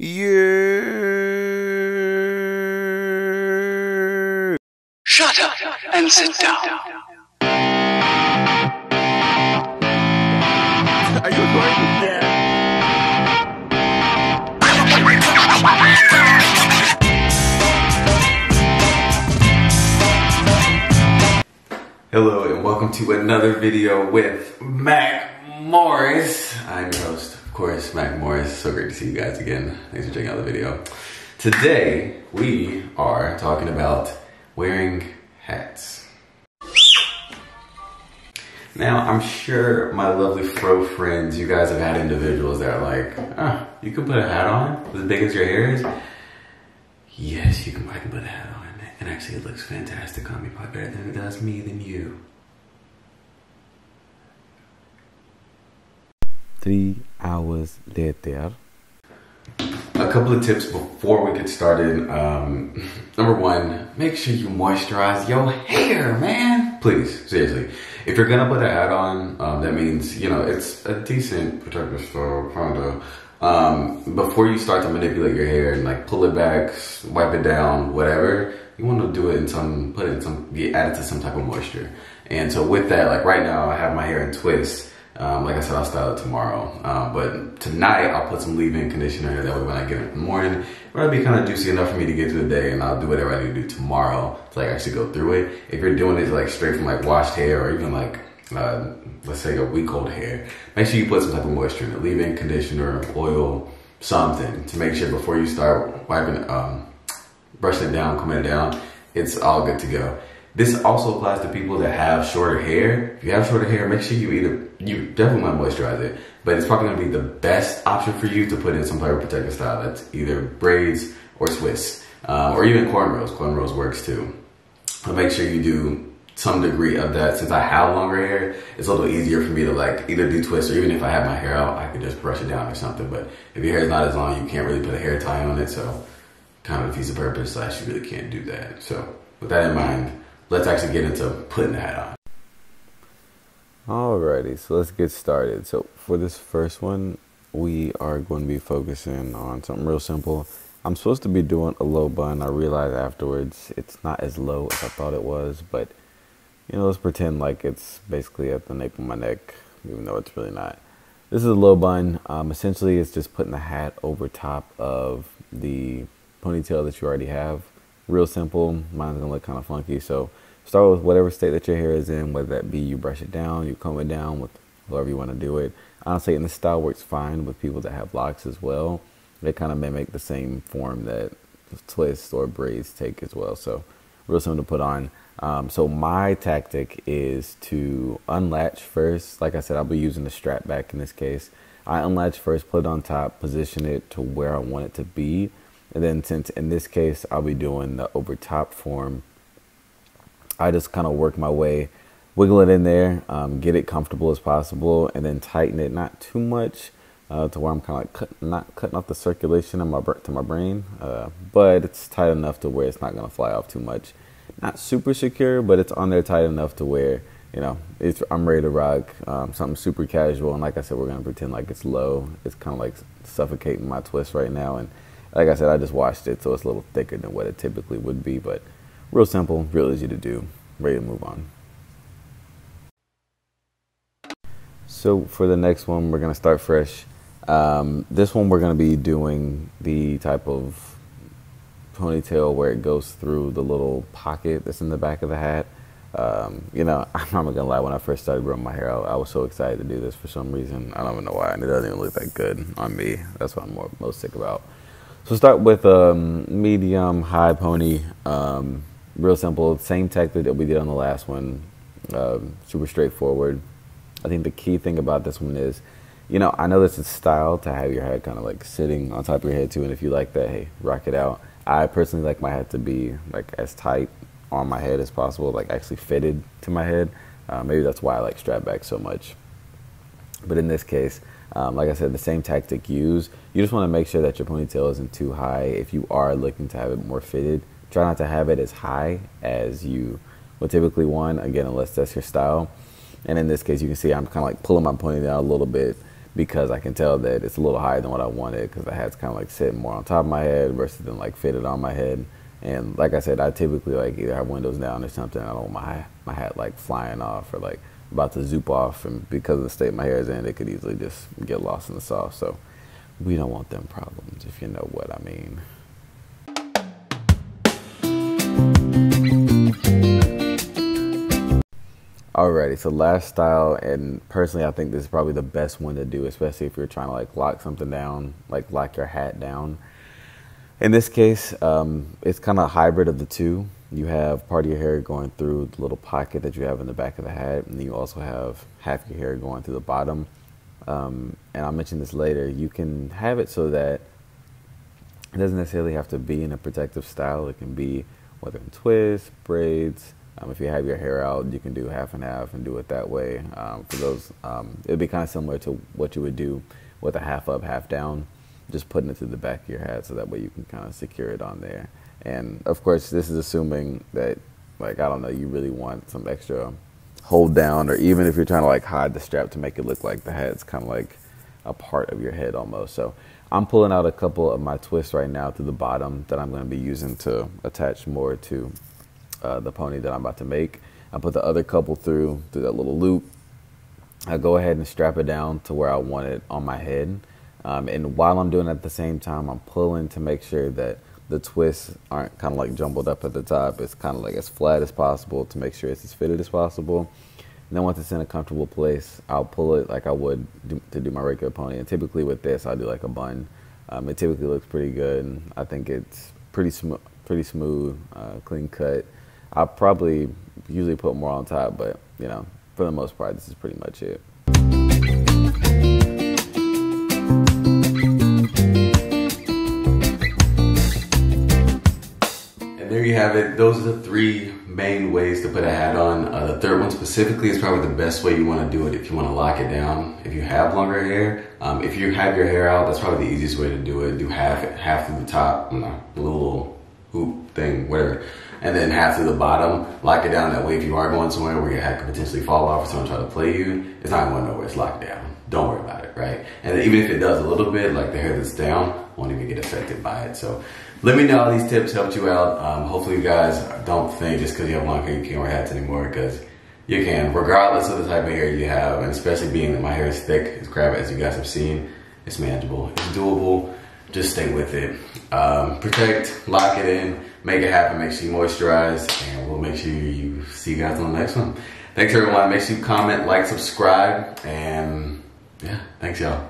You. Shut up and sit down. Are you recording? Yeah. Hello and welcome to another video with Mac Morris. I'm your host, of course, Mac Morris. So great to see you guys again. Thanks for checking out the video. Today, we are talking about wearing hats. Now, I'm sure my lovely fro friends, you guys have had individuals that are like, oh, you can put a hat on as big as your hair is? Yes, I can put a hat on. And actually, it looks fantastic on me, probably better than it does me than you. 3 hours later. A couple of tips before we get started. Number one, make sure you moisturize your hair, man. Please, seriously. If you're gonna put a hat on, that means, you know, it's a decent protective style, kinda. Before you start to manipulate your hair and like pull it back, wipe it down, whatever, you want to do it in some, add it to some type of moisture. And so with that, like right now, I have my hair in twists. Like I said, I'll style it tomorrow. But tonight, I'll put some leave-in conditioner. That way when I get up in the morning, it'll be kind of juicy enough for me to get through the day, and I'll do whatever I need to do tomorrow to like actually go through it. If you're doing it like straight from like washed hair or even like, let's say a week old hair, make sure you put some type of moisture in it. Leave-in conditioner, oil, something to make sure before you start wiping it, brushing it down, combing it down, it's all good to go. This also applies to people that have shorter hair. If you have shorter hair, make sure you definitely want to moisturize it, but it's probably going to be the best option for you to put in some type of protective style that's either braids or twists, or even cornrows. Cornrows works too. But make sure you do some degree of that. Since I have longer hair, it's a little easier for me to like either do twists, or even if I have my hair out, I can just brush it down or something. But if your hair is not as long, you can't really put a hair tie on it, so kind of defeats the purpose, you really can't do that. So with that in mind, let's actually get into putting the hat on. Alrighty, so let's get started. So for this first one, we are going to be focusing on something real simple. I'm supposed to be doing a low bun. I realized afterwards it's not as low as I thought it was, but you know, let's pretend like it's basically at the nape of my neck, even though it's really not. This is a low bun. Essentially, it's just putting the hat over top of the ponytail that you already have. Real simple. Mine's gonna look kind of funky, so start with whatever state that your hair is in, whether that be you brush it down, you comb it down, with however you want to do it. Honestly, and this style works fine with people that have locks as well. They kind of mimic the same form that twists or braids take as well, so real simple to put on. So my tactic is to unlatch first. Like I said, I'll be using the strap back in this case. I unlatch first, put it on top, position it to where I want it to be. And then since in this case, I'll be doing the over top form, I just kind of work my way, wiggle it in there, get it comfortable as possible, and then tighten it, not too much, to where I'm kind of like not cutting off the circulation in to my brain, but it's tight enough to where it's not going to fly off too much. Not super secure, but it's on there tight enough to where, you know, I'm ready to rock something super casual. And like I said, we're going to pretend like it's low. It's kind of like suffocating my twist right now. And like I said, I just washed it, so it's a little thicker than what it typically would be, but real simple, real easy to do. Ready to move on. So for the next one, we're going to start fresh. This one, we're going to be doing the type of ponytail where it goes through the little pocket that's in the back of the hat. You know, I'm not going to lie, when I first started growing my hair out, I was so excited to do this for some reason. I don't even know why, and it doesn't even look that good on me. That's what I'm most sick about. So start with a medium high pony, real simple, same technique that we did on the last one, super straightforward. I think the key thing about this one is, you know, I know this is style to have your head kind of like sitting on top of your head too, and if you like that, hey, rock it out. I personally like my head to be like as tight on my head as possible, like actually fitted to my head. Maybe that's why I like strap back so much. But in this case, like I said, the same tactic used. You just want to make sure that your ponytail isn't too high. If you are looking to have it more fitted, try not to have it as high as you would typically want, again, unless that's your style. And in this case, you can see I'm kind of like pulling my ponytail a little bit, because I can tell that it's a little higher than what I wanted, because the hat's kind of like sitting more on top of my head versus than like fitted on my head. And like I said, I typically like either have windows down or something. I don't want my hat like flying off or like about to zoop off, and because of the state my hair is in, it could easily just get lost in the sauce. So we don't want them problems, if you know what I mean. Alrighty, so last style, and personally I think this is probably the best one to do, especially if you're trying to like lock something down, like lock your hat down. In this case, it's kind of a hybrid of the two. You have part of your hair going through the little pocket that you have in the back of the hat, and then you also have half your hair going through the bottom. And I'll mention this later. You can have it so that it doesn't necessarily have to be in a protective style. It can be whether in twists, braids. If you have your hair out, you can do half and half and do it that way. For those, it would be kind of similar to what you would do with a half up, half down, just putting it to the back of your hat so that way you can kind of secure it on there. And of course, this is assuming that, like, I don't know, you really want some extra hold down, or even if you're trying to like hide the strap to make it look like the hat's kind of like a part of your head almost. So I'm pulling out a couple of my twists right now to the bottom that I'm going to be using to attach more to the pony that I'm about to make. I put the other couple through that little loop. I go ahead and strap it down to where I want it on my head. And while I'm doing it at the same time, I'm pulling to make sure that the twists aren't kind of like jumbled up at the top. It's kind of like as flat as possible to make sure it's as fitted as possible. And then once it's in a comfortable place, I'll pull it like I would to do my regular pony. And typically with this, I'll do like a bun. It typically looks pretty good. And I think it's pretty smooth, clean cut. I'll probably usually put more on top, but you know, for the most part, this is pretty much it. And there you have it. Those are the three main ways to put a hat on. The third one specifically is probably the best way you want to do it if you want to lock it down. If you have longer hair, if you have your hair out, that's probably the easiest way to do it. Do half through the top, you know, a little hoop thing, whatever. And then half to the bottom, lock it down. That way, if you are going somewhere where your hat could potentially fall off or someone try to play you, it's not going nowhere, it's locked down. Don't worry about it, right? And then even if it does a little bit, like the hair that's down, won't even get affected by it. So let me know how these tips helped you out. Hopefully you guys don't think just because you have long hair, you can't wear hats anymore, because you can, regardless of the type of hair you have. And especially being that my hair is thick, as crap as you guys have seen, it's manageable, it's doable. Just stay with it. Protect, lock it in, make it happen, make sure you moisturize, and we'll make sure you see you guys on the next one. Thanks everyone. Make sure you comment, like, subscribe, and yeah, thanks y'all.